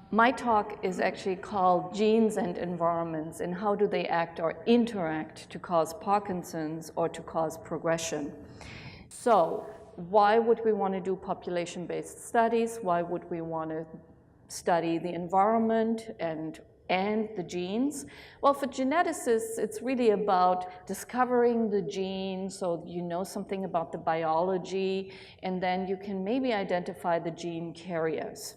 My talk is actually called Genes and Environments, and how do they act or interact to cause Parkinson's or to cause progression. So why would we want to do population-based studies? Why would we want to study the environment and the genes? Well, for geneticists, it's really about discovering the gene, so you know something about the biology, and then you can maybe identify the gene carriers.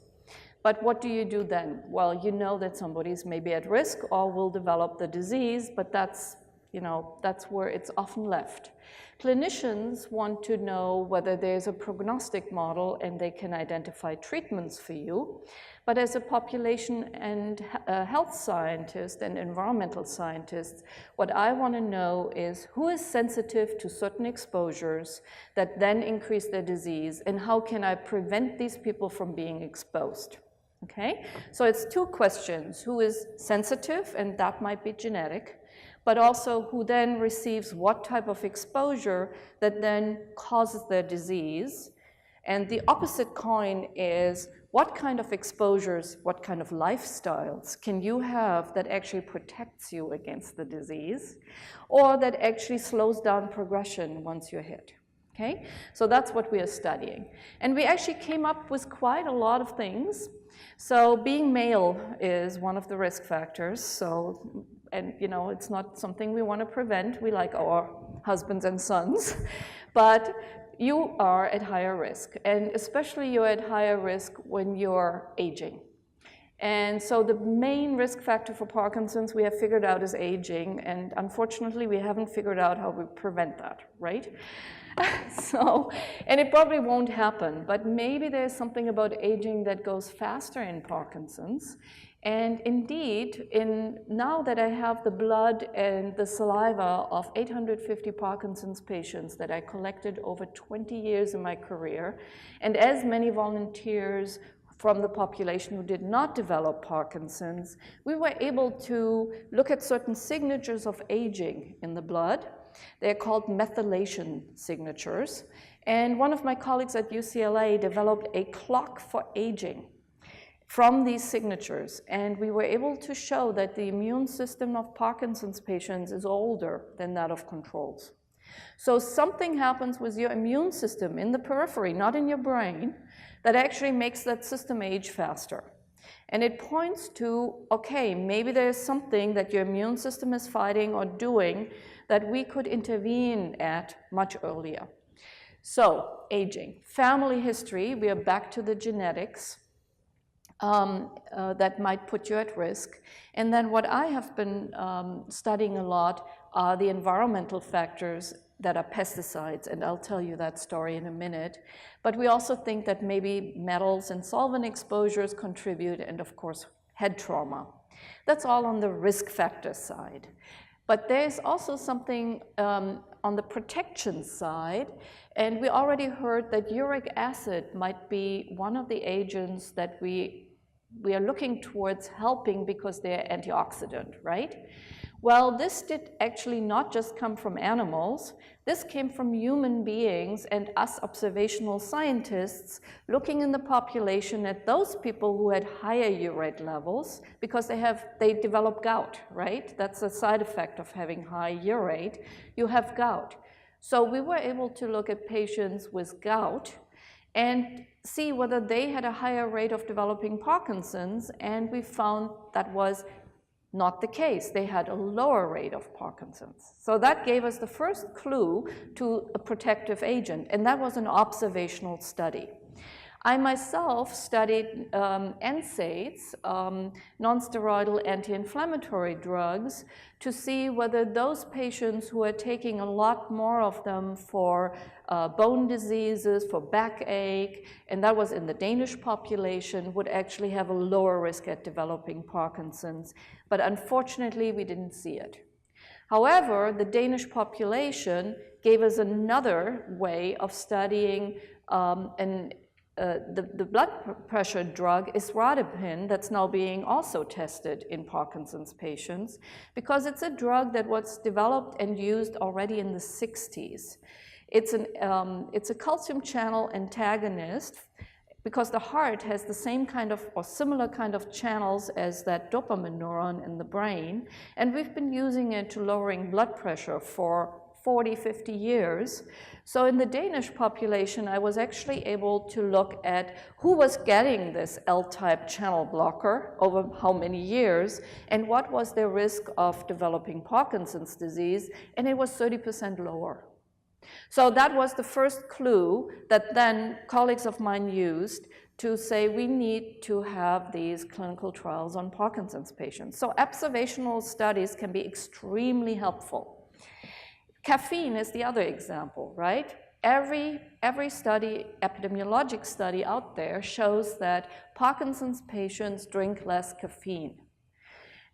But what do you do then? Well, you know that somebody's maybe at risk or will develop the disease, but that's where it's often left. Clinicians want to know whether there's a prognostic model and they can identify treatments for you. But as a population and health scientist and environmental scientist, what I want to know is who is sensitive to certain exposures that then increase their disease, and how can I prevent these people from being exposed? Okay, so it's two questions: who is sensitive, and that might be genetic, but also who then receives what type of exposure that then causes their disease. And the opposite coin is what kind of exposures, what kind of lifestyles can you have that actually protects you against the disease, or that actually slows down progression once you're hit. Okay, so that's what we are studying. And we actually came up with quite a lot of things. So being male is one of the risk factors. So, and it's not something we want to prevent. We like our husbands and sons, but you are at higher risk, and especially you're at higher risk when you're aging. And so the main risk factor for Parkinson's we have figured out is aging, and unfortunately we haven't figured out how we prevent that, right? So, and it probably won't happen, but maybe there's something about aging that goes faster in Parkinson's. And indeed, now that I have the blood and the saliva of 850 Parkinson's patients that I collected over 20 years in my career, and as many volunteers from the population who did not develop Parkinson's, we were able to look at certain signatures of aging in the blood. They're called methylation signatures. And one of my colleagues at UCLA developed a clock for aging from these signatures. And we were able to show that the immune system of Parkinson's patients is older than that of controls. So something happens with your immune system in the periphery, not in your brain, that actually makes that system age faster. And it points to, okay, maybe there's something that your immune system is fighting or doing that we could intervene at much earlier. So, aging. Family history, we are back to the genetics that might put you at risk. And then what I have been studying a lot are the environmental factors that are pesticides, and I'll tell you that story in a minute. But we also think that maybe metals and solvent exposures contribute, and of course, head trauma. That's all on the risk factor side. But there's also something on the protection side, and we already heard that uric acid might be one of the agents that we are looking towards helping because they're antioxidant, right? Well, this did actually not just come from animals. This came from human beings and us observational scientists looking in the population at those people who had higher urate levels because they develop gout, right? That's a side effect of having high urate. You have gout. So we were able to look at patients with gout and see whether they had a higher rate of developing Parkinson's, and we found that was not the case. They had a lower rate of Parkinson's. So that gave us the first clue to a protective agent, and that was an observational study. I myself studied NSAIDs, non-steroidal anti-inflammatory drugs, to see whether those patients who are taking a lot more of them for bone diseases, for backache, and that was in the Danish population, would actually have a lower risk at developing Parkinson's. But unfortunately, we didn't see it. However, the Danish population gave us another way of studying the blood pressure drug isradipine that's now being also tested in Parkinson's patients, because it's a drug that was developed and used already in the 60s. It's a calcium channel antagonist because the heart has the same kind of or similar kind of channels as that dopamine neuron in the brain, and we've been using it to lowering blood pressure for 40, 50 years. So in the Danish population, I was actually able to look at who was getting this L-type channel blocker over how many years, and what was their risk of developing Parkinson's disease, and it was 30% lower. So that was the first clue that then colleagues of mine used to say we need to have these clinical trials on Parkinson's patients. So observational studies can be extremely helpful. Caffeine is the other example, right? Every study, epidemiologic study out there shows that Parkinson's patients drink less caffeine.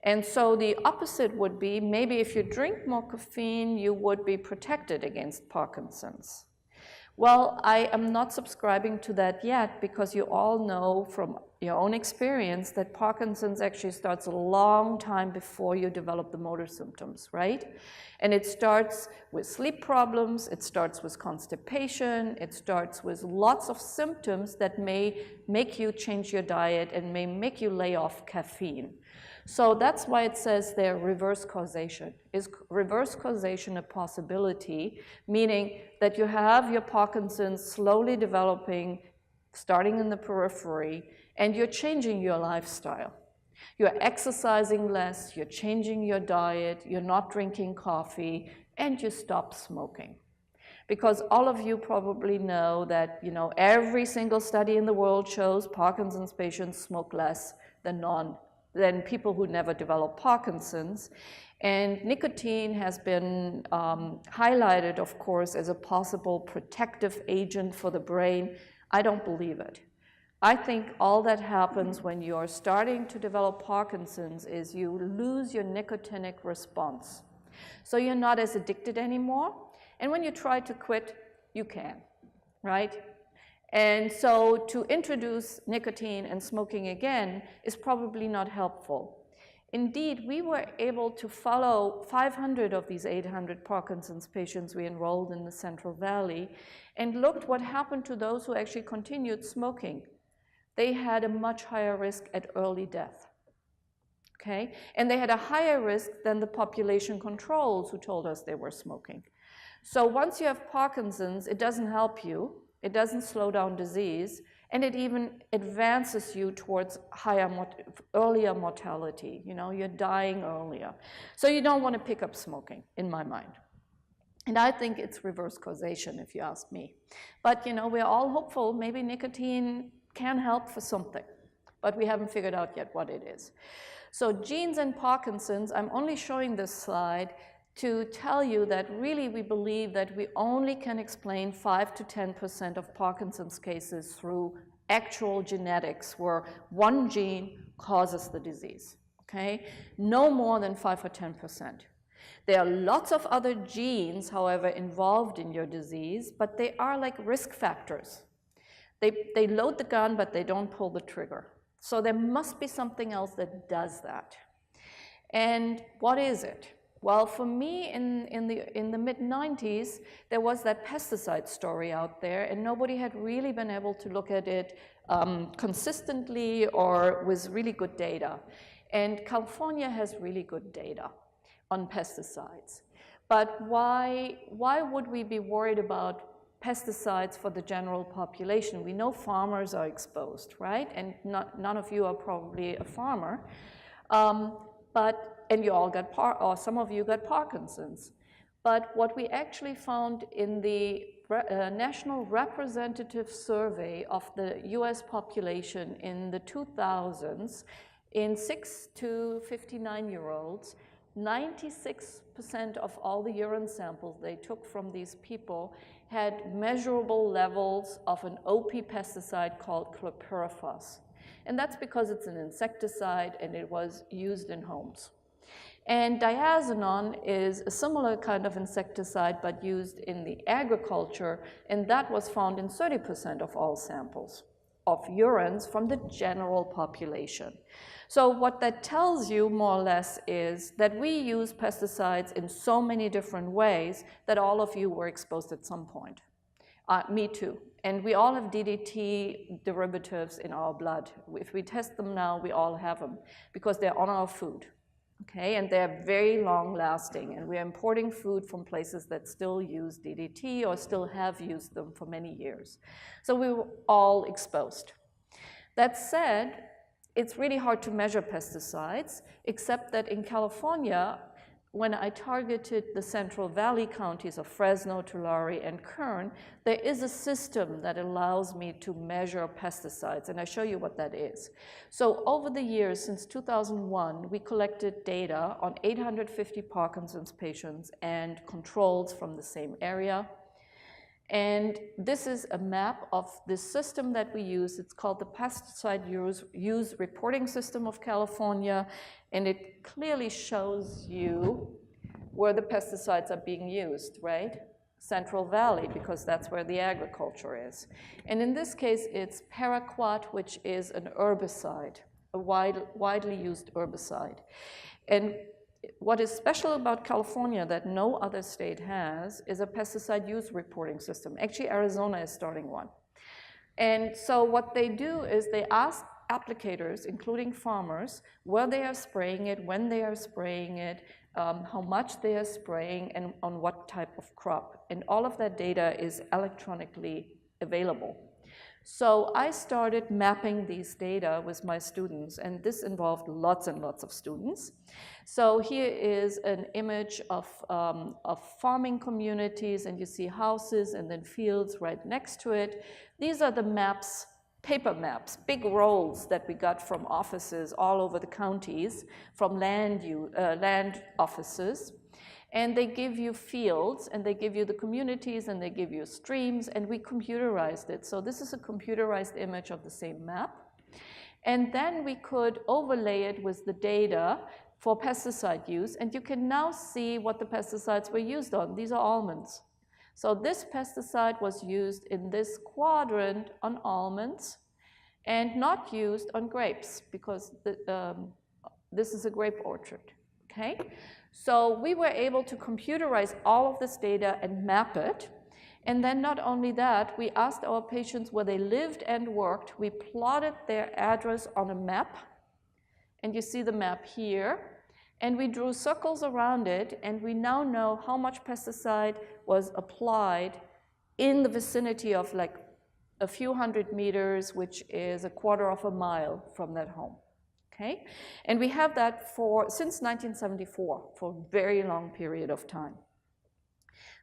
And so the opposite would be, maybe if you drink more caffeine, you would be protected against Parkinson's. Well, I am not subscribing to that yet, because you all know from your own experience that Parkinson's actually starts a long time before you develop the motor symptoms, right? And it starts with sleep problems, it starts with constipation, it starts with lots of symptoms that may make you change your diet and may make you lay off caffeine. So that's why it says there reverse causation. Is reverse causation a possibility, meaning that you have your Parkinson's slowly developing, starting in the periphery, and you're changing your lifestyle. You're exercising less, you're changing your diet, you're not drinking coffee, and you stop smoking. Because all of you probably know that, every single study in the world shows Parkinson's patients smoke less than people who never develop Parkinson's. And nicotine has been highlighted, of course, as a possible protective agent for the brain. I don't believe it. I think all that happens when you're starting to develop Parkinson's is you lose your nicotinic response. So you're not as addicted anymore. And when you try to quit, you can, right? And so to introduce nicotine and smoking again is probably not helpful. Indeed, we were able to follow 500 of these 800 Parkinson's patients we enrolled in the Central Valley and looked what happened to those who actually continued smoking. They had a much higher risk at early death, okay? And they had a higher risk than the population controls who told us they were smoking. So once you have Parkinson's, it doesn't help you. It doesn't slow down disease, and it even advances you towards earlier mortality. You're dying earlier. So you don't want to pick up smoking, in my mind. And I think it's reverse causation, if you ask me. But we're all hopeful. Maybe nicotine can help for something, but we haven't figured out yet what it is. So genes and Parkinson's, I'm only showing this slide to tell you that really we believe that we only can explain 5 to 10% of Parkinson's cases through actual genetics, where one gene causes the disease, okay? No more than 5 or 10%. There are lots of other genes, however, involved in your disease, but they are like risk factors. They load the gun, but they don't pull the trigger. So there must be something else that does that. And what is it? Well, for me, in the mid-90s, there was that pesticide story out there, and nobody had really been able to look at it consistently or with really good data. And California has really good data on pesticides. But why would we be worried about pesticides for the general population? We know farmers are exposed, right? And none of you are probably a farmer. And you all got, or some of you got Parkinson's. But what we actually found in the National Representative Survey of the US population in the 2000s, in 6 to 59-year-olds, 96% of all the urine samples they took from these people had measurable levels of an OP pesticide called chlorpyrifos. And that's because it's an insecticide and it was used in homes. And diazinon is a similar kind of insecticide, but used in the agriculture, and that was found in 30% of all samples of urines from the general population. So what that tells you, more or less, is that we use pesticides in so many different ways that all of you were exposed at some point. Me too. And we all have DDT derivatives in our blood. If we test them now, we all have them because they're on our food. Okay, and they're very long lasting, and we're importing food from places that still use DDT or still have used them for many years. So we were all exposed. That said, it's really hard to measure pesticides, except that in California, when I targeted the Central Valley counties of Fresno, Tulare, and Kern, there is a system that allows me to measure pesticides, and I show you what that is. So over the years, since 2001, we collected data on 850 Parkinson's patients and controls from the same area. And this is a map of the system that we use. It's called the Pesticide Use Reporting System of California, and it clearly shows you where the pesticides are being used, right? Central Valley, because that's where the agriculture is. And in this case, it's paraquat, which is an herbicide, a widely used herbicide. And what is special about California that no other state has is a pesticide use reporting system. Actually, Arizona is starting one. And so what they do is they ask applicators, including farmers, where they are spraying it, when they are spraying it, how much they are spraying, and on what type of crop. And all of that data is electronically available. So I started mapping these data with my students, and this involved lots and lots of students. So here is an image of farming communities, and you see houses and then fields right next to it. These are the maps, paper maps, big rolls that we got from offices all over the counties, from land offices. And they give you fields, and they give you the communities, and they give you streams, and we computerized it. So this is a computerized image of the same map. And then we could overlay it with the data for pesticide use, and you can now see what the pesticides were used on. These are almonds. So this pesticide was used in this quadrant on almonds and not used on grapes, because this is a grape orchard, okay? So we were able to computerize all of this data and map it. And then not only that, we asked our patients where they lived and worked. We plotted their address on a map, and you see the map here. And we drew circles around it, and we now know how much pesticide was applied in the vicinity of like a few hundred meters, which is a quarter of a mile from that home. Okay? And we have that since 1974, for a very long period of time.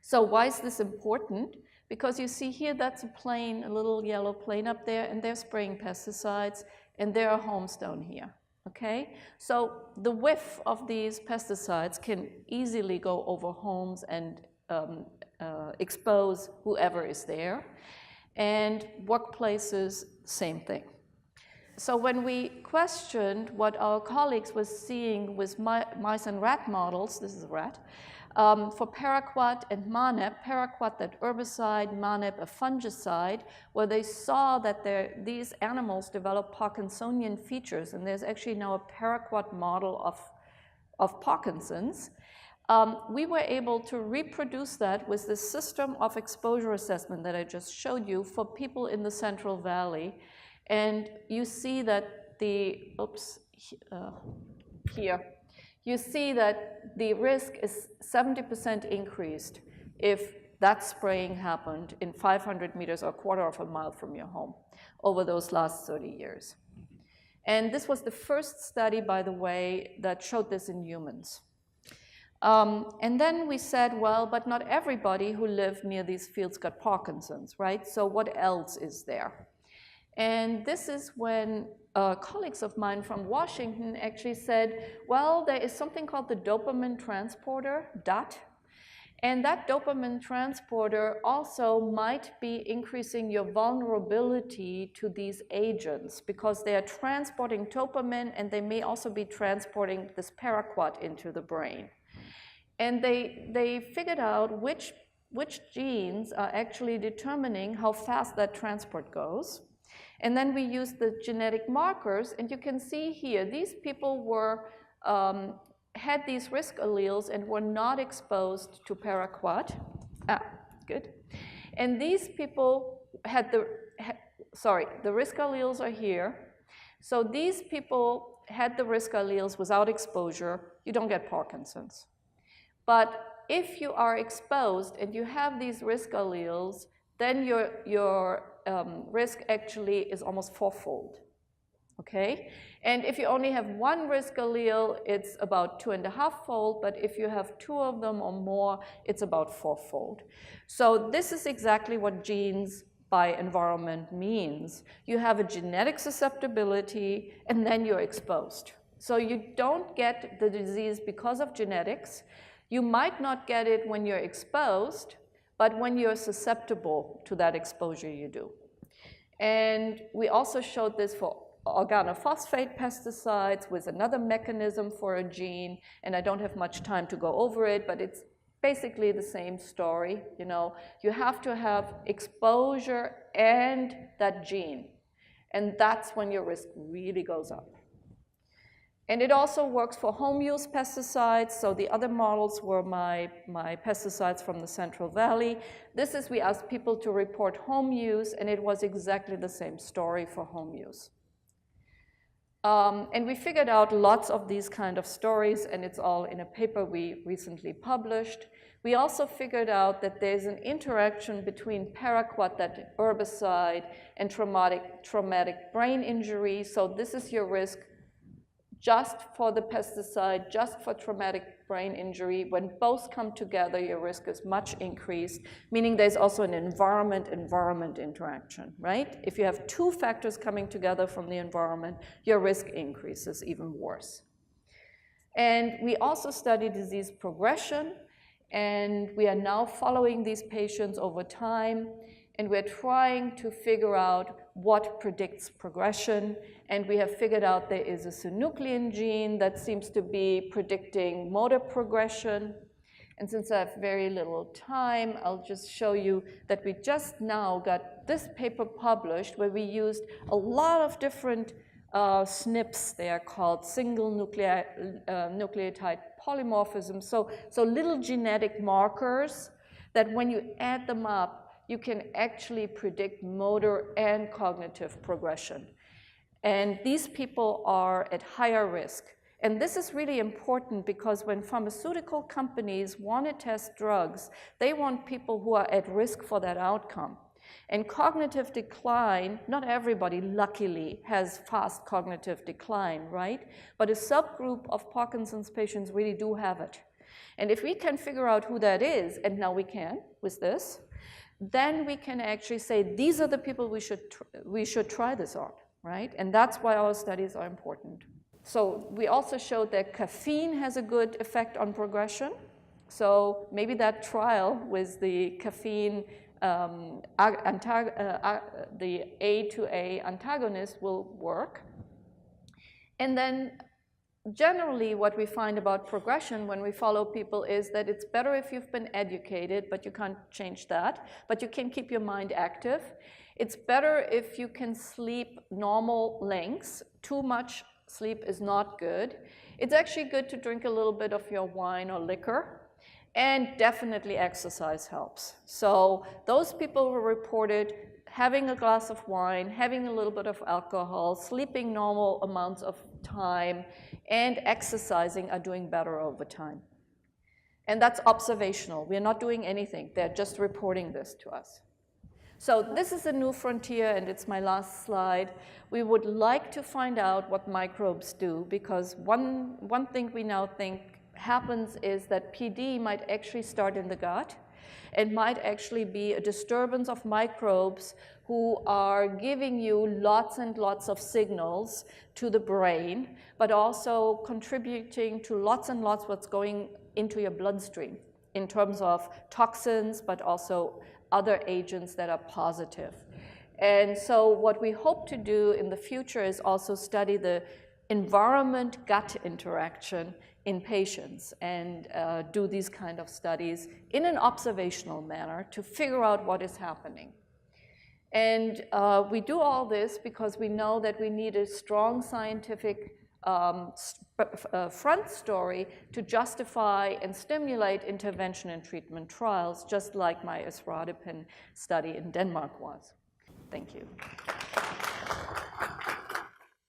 So why is this important? Because you see here, that's a plane, a little yellow plane up there, and they're spraying pesticides, and there are homes down here. Okay? So the whiff of these pesticides can easily go over homes and expose whoever is there. And workplaces, same thing. So when we questioned what our colleagues were seeing with mice and rat models, this is a rat, for paraquat and manip, paraquat, that herbicide, manip, a fungicide, where they saw that these animals develop Parkinsonian features, and there's actually now a paraquat model of Parkinson's. We were able to reproduce that with the system of exposure assessment that I just showed you for people in the Central Valley. And you see that here, you see that the risk is 70% increased if that spraying happened in 500 meters or a quarter of a mile from your home over those last 30 years. And this was the first study, by the way, that showed this in humans. And then we said, well, but not everybody who lived near these fields got Parkinson's, right? So what else is there? And this is when colleagues of mine from Washington actually said, well, there is something called the dopamine transporter, DOT, and that dopamine transporter also might be increasing your vulnerability to these agents because they are transporting dopamine, and they may also be transporting this paraquat into the brain. And they figured out which genes are actually determining how fast that transport goes. And then we used the genetic markers, and you can see here, these people had these risk alleles and were not exposed to paraquat. Good. And these people had the risk alleles are here. So these people had the risk alleles without exposure. You don't get Parkinson's. But if you are exposed and you have these risk alleles, then your risk actually is almost fourfold. Okay? And if you only have one risk allele, it's about 2.5-fold, but if you have 2 of them or more, it's about 4-fold. So this is exactly what genes by environment means. You have a genetic susceptibility, and then you're exposed. So you don't get the disease because of genetics. You might not get it when you're exposed, but when you're susceptible to that exposure, you do. And we also showed this for organophosphate pesticides with another mechanism for a gene, and I don't have much time to go over it, but it's basically the same story. You know, you have to have exposure and that gene, and that's when your risk really goes up. And it also works for home use pesticides. So the other models were my pesticides from the Central Valley. This is, we asked people to report home use, and it was exactly the same story for home use. And we figured out lots of these kind of stories, and it's all in a paper we recently published. We also figured out that there's an interaction between paraquat, that herbicide, and traumatic brain injury. So this is your risk just for the pesticide, just for traumatic brain injury. When both come together, your risk is much increased, meaning there's also an environment-environment interaction, right? If you have 2 factors coming together from the environment, your risk increases even worse. And we also study disease progression, and we are now following these patients over time, and we're trying to figure out what predicts progression. And we have figured out there is a synuclein gene that seems to be predicting motor progression. And since I have very little time, I'll just show you that we just now got this paper published where we used a lot of different SNPs. They are called single nucleotide polymorphisms. So little genetic markers that when you add them up, you can actually predict motor and cognitive progression. And these people are at higher risk. And this is really important because when pharmaceutical companies want to test drugs, they want people who are at risk for that outcome. And cognitive decline, not everybody, luckily, has fast cognitive decline, right? But a subgroup of Parkinson's patients really do have it. And if we can figure out who that is, and now we can with this, then we can actually say, these are the people we should try this on, right? And that's why our studies are important. So we also showed that caffeine has a good effect on progression. So maybe that trial with the caffeine, the A to A antagonist will work. And then generally, what we find about progression when we follow people is that it's better if you've been educated, but you can't change that, but you can keep your mind active. It's better if you can sleep normal lengths. Too much sleep is not good. It's actually good to drink a little bit of your wine or liquor, and definitely exercise helps. So those people who reported having a glass of wine, having a little bit of alcohol, sleeping normal amounts of time, and exercising are doing better over time. And that's observational. We're not doing anything. They're just reporting this to us. So this is a new frontier, and it's my last slide. We would like to find out what microbes do, because one thing we now think happens is that PD might actually start in the gut. It might actually be a disturbance of microbes who are giving you lots and lots of signals to the brain, but also contributing to lots and lots what's going into your bloodstream in terms of toxins, but also other agents that are positive. And so what we hope to do in the future is also study the environment-gut interaction in patients and do these kind of studies in an observational manner to figure out what is happening. And we do all this because we know that we need a strong scientific front story to justify and stimulate intervention and treatment trials, just like my isradipine study in Denmark was. Thank you.